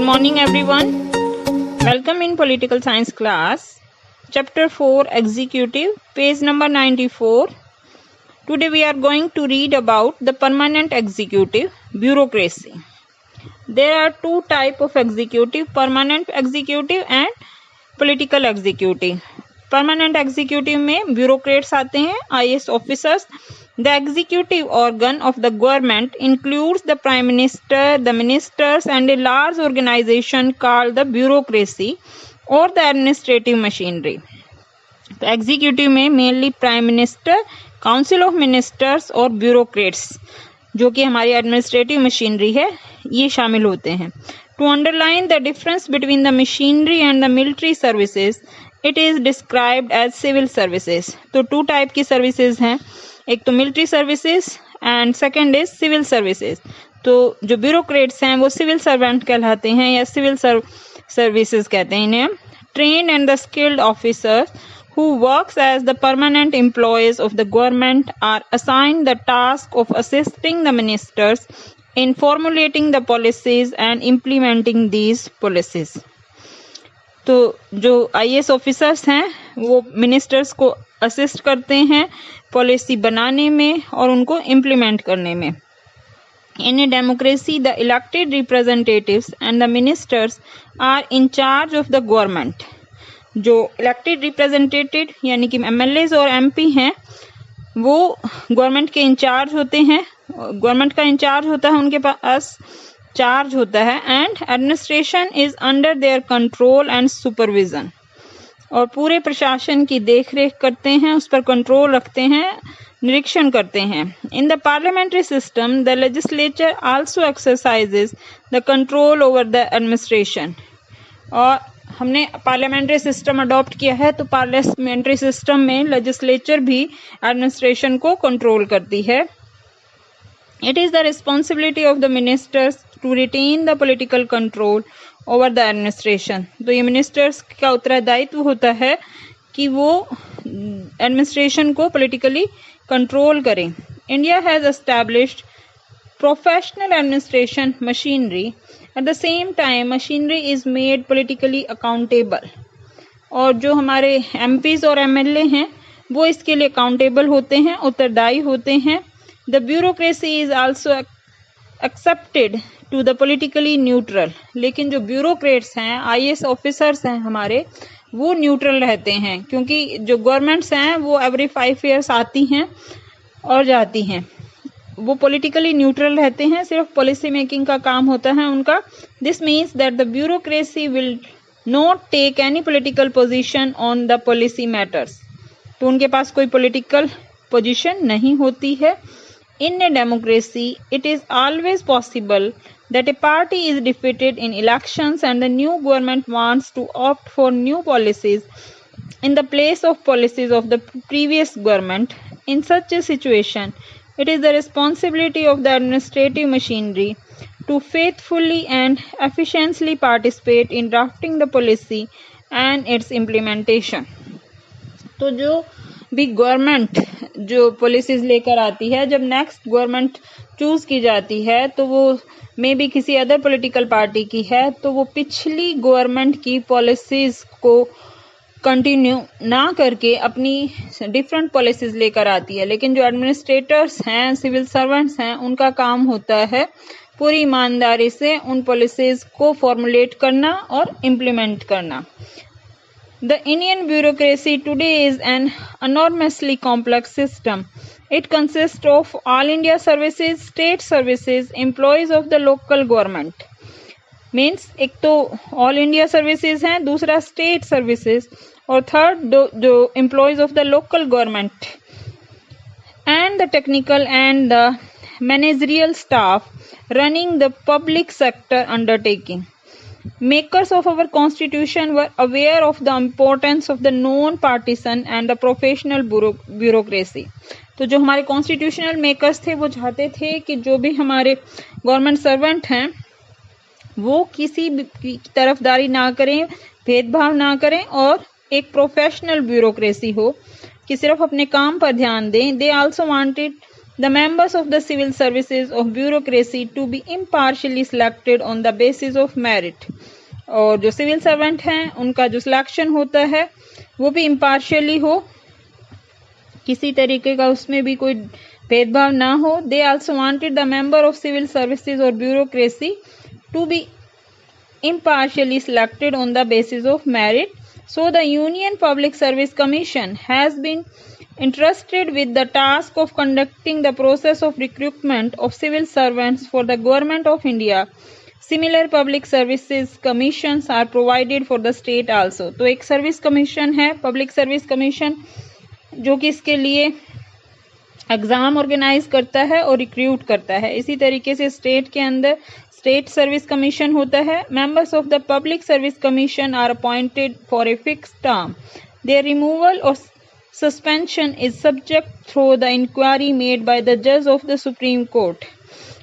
morning everyone. Welcome in political science class. Chapter 4 Executive, page number 94. Today we are going to read about the permanent executive, bureaucracy. There are two types of executive, permanent executive and political executive. Permanent executive में bureaucrats आते हैं, IAS officers. The executive organ of the government includes the Prime Minister, the ministers and a large organization called the bureaucracy or the administrative machinery. तो executive में mainly prime minister, council of ministers और bureaucrats जो कि हमारी administrative machinery है ये शामिल होते हैं. To underline the difference between the machinery and the military services it is described as civil services. तो टू टाइप की सर्विसेज हैं, एक तो military services and second is civil services. तो जो ब्यूरोक्रेट्स हैं वो सिविल सर्वेंट कहलाते हैं या सिविल सर्विसेज कहते हैं इन्हें. Trained and the skilled officers who works as the permanent employees of the government are assigned the task of assisting the ministers in formulating the policies and implementing these policies. तो जो IAS officers हैं वो ministers को assist करते हैं policy बनाने में और उनको इम्प्लीमेंट करने में. In a democracy, the elected representatives and the ministers are in charge of the government. जो इलेक्टेड रिप्रेजेंटेटिव यानी कि MLAs और MP हैं वो गवर्नमेंट के इंचार्ज होते हैं. गवर्नमेंट का इंचार्ज होता है, उनके पास चार्ज होता है and administration is under their control and supervision. और पूरे प्रशासन की देखरेख करते हैं, उस पर कंट्रोल रखते हैं, निरीक्षण करते हैं. In the parliamentary system the legislature also exercises the control over the administration. और हमने पार्लियामेंट्री सिस्टम अडॉप्ट किया है तो पार्लियामेंट्री सिस्टम में लेजिस्लेचर भी एडमिनिस्ट्रेशन को कंट्रोल करती है. It is the responsibility of the ministers to retain the political control over the administration. तो ये मिनिस्टर्स का उत्तरदायित्व होता है कि वो एडमिनिस्ट्रेशन को पॉलिटिकली कंट्रोल करें. India has established professional administration machinery. At the same time, machinery is made politically accountable. और जो हमारे MPs और MLA हैं वो इसके लिए अकाउंटेबल होते हैं, उत्तरदायी होते हैं. The bureaucracy is also accepted to the politically neutral. लेकिन जो ब्यूरोक्रेट्स हैं, IAS ऑफिसर्स हैं हमारे, वो न्यूट्रल रहते हैं क्योंकि जो गवर्नमेंट्स हैं वो एवरी 5 years आती हैं और जाती हैं. वो पॉलिटिकली न्यूट्रल रहते हैं, सिर्फ पॉलिसी मेकिंग का काम होता है उनका. This means that the bureaucracy will not take any political position on the policy matters. तो उनके पास कोई पॉलिटिकल पोजीशन नहीं होती है. In a democracy it is always possible that a party is defeated in elections and the new government wants to opt for new policies in the place of policies of the previous government. In such a situation, it is the responsibility of the administrative machinery to faithfully and efficiently participate in drafting the policy and its implementation. तो जो भी government जो policies लेकर आती है, जब next government choose की जाती है तो वो मे बी किसी अदर पॉलिटिकल पार्टी की है, तो वो पिछली गवर्नमेंट की पॉलिसीज को कंटिन्यू ना करके अपनी डिफरेंट पॉलिसीज लेकर आती है. लेकिन जो एडमिनिस्ट्रेटर्स हैं, सिविल सर्वेंट्स हैं, उनका काम होता है पूरी ईमानदारी से उन पॉलिसीज को फॉर्मुलेट करना और इम्प्लीमेंट करना. The Indian bureaucracy today is an enormously complex system. It consists of all India services, state services, employees of the local government. Means एक तो all India services हैं, दूसरा state services और third जो employees of the local government and the technical and the managerial staff running the public sector undertaking. Makers of our constitution were aware of the importance of the non-partisan and the professional bureaucracy. तो जो हमारे constitutional makers थे वो चाहते थे कि जो भी हमारे गवर्नमेंट सर्वेंट हैं वो किसी की तरफदारी ना करें, भेदभाव ना करें और एक प्रोफेशनल ब्यूरोक्रेसी हो कि सिर्फ अपने काम पर ध्यान दें. दे also wanted the members of the civil services of bureaucracy to be impartially selected on the basis of merit. और जो सिविल सर्वेंट हैं उनका जो सिलेक्शन होता है वो भी इम्पार्शियली हो, किसी तरीके का उसमें भी कोई भेदभाव ना हो. They also wanted the member of civil services और bureaucracy to be impartially selected on the basis of merit. So the Union Public Service Commission has been entrusted with the task of conducting the process of recruitment of civil servants for the Government of India. Similar public services commissions are provided for the state also. तो एक service commission है, public service commission, जो कि इसके लिए exam organise करता है और रिक्रूट करता है. इसी तरीके से स्टेट के अंदर स्टेट सर्विस कमीशन होता है. Members of the public service commission are appointed for a fixed term. Their removal और suspension is subject through the inquiry made by the जज ऑफ द सुप्रीम कोर्ट.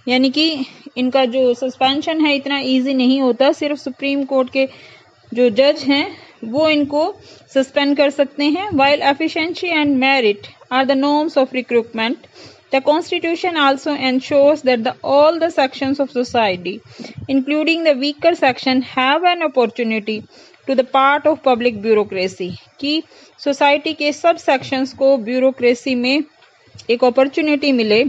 यानी कि इनका जो सस्पेंशन है इतना इजी नहीं होता, सिर्फ सुप्रीम कोर्ट के जो जज हैं वो इनको सस्पेंड कर सकते हैं. While efficiency and merit are the norms of recruitment, the Constitution also ensures that all the sections of society, including the weaker section, have an opportunity to the part of public bureaucracy. कि society के सब sections को bureaucracy में एक opportunity मिले,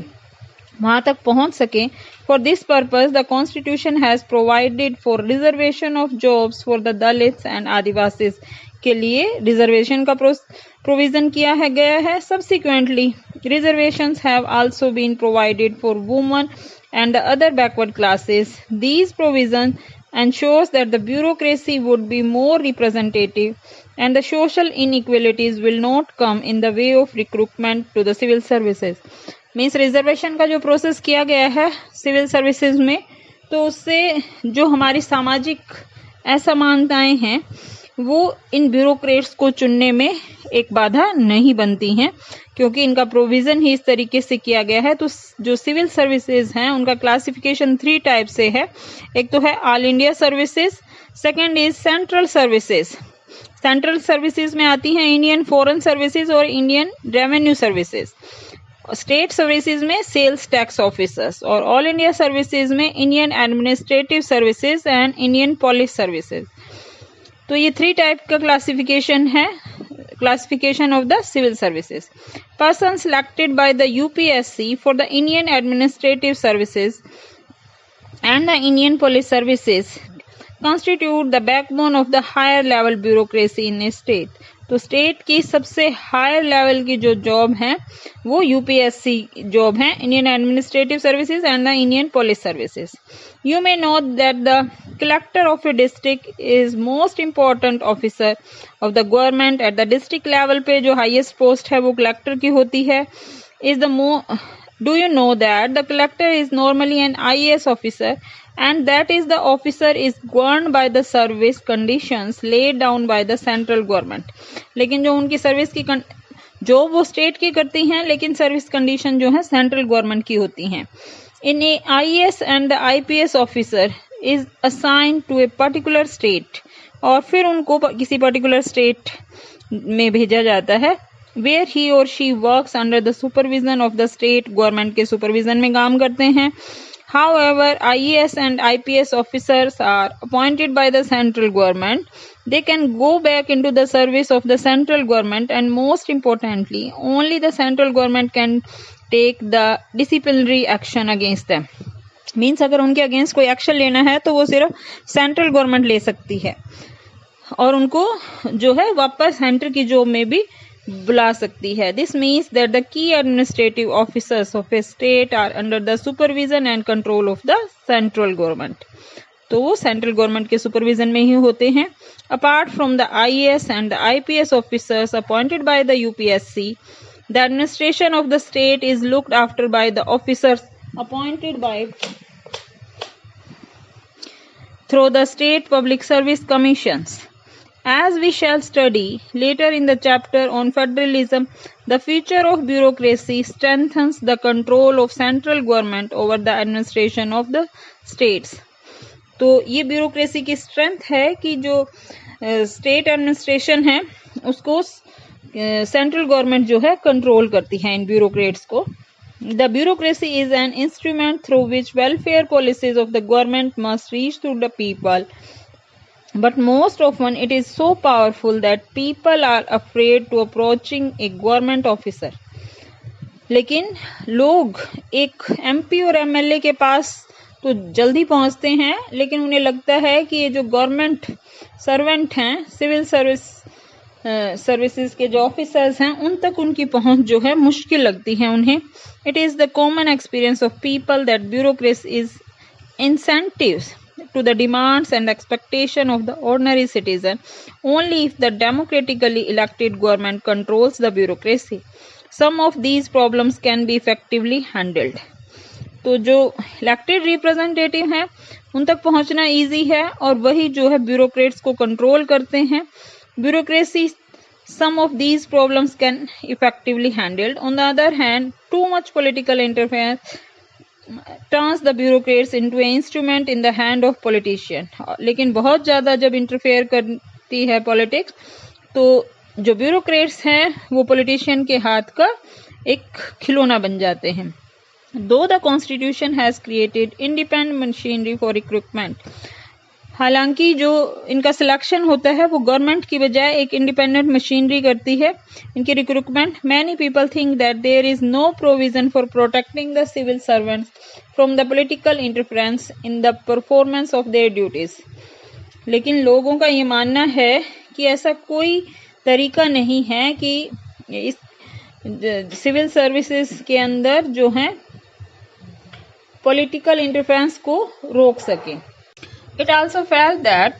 वहां तक पहुंच सके. For this purpose, the Constitution has provided for reservation of jobs for the Dalits and Adivasis. के लिए रिजर्वेशन का प्रोविजन किया है गया है. Subsequently, reservations have also been provided for women and the other backward classes. These provisions ensures that the bureaucracy would be more representative and the social inequalities will not come in the way of recruitment to the civil services. Means reservation का जो process किया गया है civil services में, तो उससे जो हमारी सामाजिक असमानताएं हैं वो इन ब्यूरोक्रेट्स को चुनने में एक बाधा नहीं बनती हैं, क्योंकि इनका प्रोविजन ही इस तरीके से किया गया है. तो जो सिविल सर्विसेज हैं उनका क्लासिफिकेशन 3 टाइप से है. एक तो है all India services, second is central services. Central services में आती हैं इंडियन फॉरेन सर्विसेज और Indian revenue services. State services में सेल्स टैक्स ऑफिसर्स, और ऑल इंडिया सर्विसेज में Indian administrative services and Indian police services. तो ये 3 टाइप का क्लासिफिकेशन है, classification of the civil services. Person selected by the UPSC for the Indian administrative services and the Indian police services constitute the backbone of the higher level bureaucracy in a state. तो state की सबसे higher level की जो job है वो UPSC job है, Indian administrative services and the Indian police services. You may know that the collector of A district is most important officer of the government. At the district level पे जो highest post है वो collector की होती है. Is the Do you know that the collector is normally an IAS officer and that is the officer is governed by the service conditions laid down by the central government. लेकिन जो उनकी service की जो वो state की करती हैं, लेकिन सर्विस कंडीशन जो है सेंट्रल गवर्नमेंट की होती हैं. इन ए IAS and the IPS officer is assigned to a particular state, और फिर उनको किसी पर्टिकुलर स्टेट में भेजा जाता है where he or she works under the supervision of the state government के supervision में काम करते हैं. However, IAS and IPS officers are appointed by the central government. They can go back into the service of the central government, and most importantly, only the central government can take the disciplinary action against them. Means अगर उनके against कोई action लेना है तो वो सिर्फ central government ले सकती है और उनको जो है वापस सेंटर की जॉब में भी बुला सकती है. This means that the key administrative officers of a state are under the supervision and control of the central government. तो वो सेंट्रल गवर्नमेंट के सुपरविजन में ही होते हैं. Apart from the IAS and the IPS officers appointed by the UPSC, the administration of the state is looked after by the officers appointed by through the state public service commissions. As we shall study later in the chapter on federalism, the future of bureaucracy strengthens the control of central government over the administration of the states. तो ये bureaucracy की strength है कि जो state administration है उसको central government जो है कंट्रोल करती है इन ब्यूरोक्रेट्स को. The bureaucracy is an instrument through which welfare policies of the government must reach to the people. But most often it is so powerful that people are afraid to approaching a government officer. लेकिन लोग एक MP और MLA के पास तो जल्दी पहुंचते हैं, लेकिन उन्हें लगता है कि ये जो गवर्नमेंट सर्वेंट हैं, सिविल सर्विसेज के जो ऑफिसर्स हैं, उन तक उनकी पहुंच जो है मुश्किल लगती है उन्हें. It is the common experience of people that bureaucracy is incentives to the demands and expectation of the ordinary citizen only if the democratically elected government controls the bureaucracy. Some of these problems can be effectively handled. तो जो elected representative हैं उन तक पहुंचना easy है, और वही जो है ब्यूरोक्रेट्स को कंट्रोल करते हैं. Bureaucracy some of these problems can effectively handled. On the other hand, too much political interference turns the bureaucrats into an instrument in the hand of politician. लेकिन बहुत ज़्यादा जब इंटरफेयर करती है पॉलिटिक्स, तो जो ब्यूरोक्रेट्स हैं वो पॉलिटिशियन के हाथ का एक खिलौना बन जाते हैं. Though the constitution has created independent machinery for recruitment, हालांकि जो इनका सिलेक्शन होता है वो गवर्नमेंट की बजाय एक इंडिपेंडेंट मशीनरी करती है इनकी recruitment. Many people think that there is no provision for protecting the civil servants from the political interference in the performance of their duties. लेकिन लोगों का ये मानना है कि ऐसा कोई तरीका नहीं है कि इस सिविल सर्विसेज के अंदर जो है पॉलिटिकल इंटरफेरेंस को रोक सके. It also felt that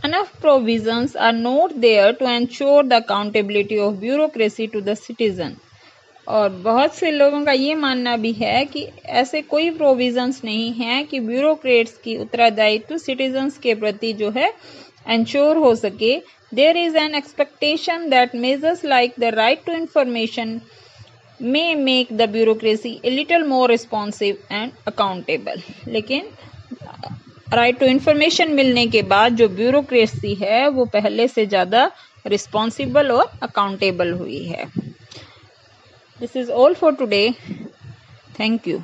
enough provisions are not there to ensure the accountability of bureaucracy to the citizen. और बहुत से लोगों का ये मानना भी है कि ऐसे कोई प्रोविजंस नहीं है कि ब्यूरोक्रेट्स की उत्तरदायित्व सिटीजन्स के प्रति जो है एंश्योर हो सके. There is an expectation that measures like the right to information may make the bureaucracy a little more responsive and accountable. लेकिन राइट टू इन्फॉर्मेशन मिलने के बाद जो ब्यूरोक्रेसी है वो पहले से ज़्यादा रिस्पॉन्सिबल और अकाउंटेबल हुई है. This is all for today. Thank you.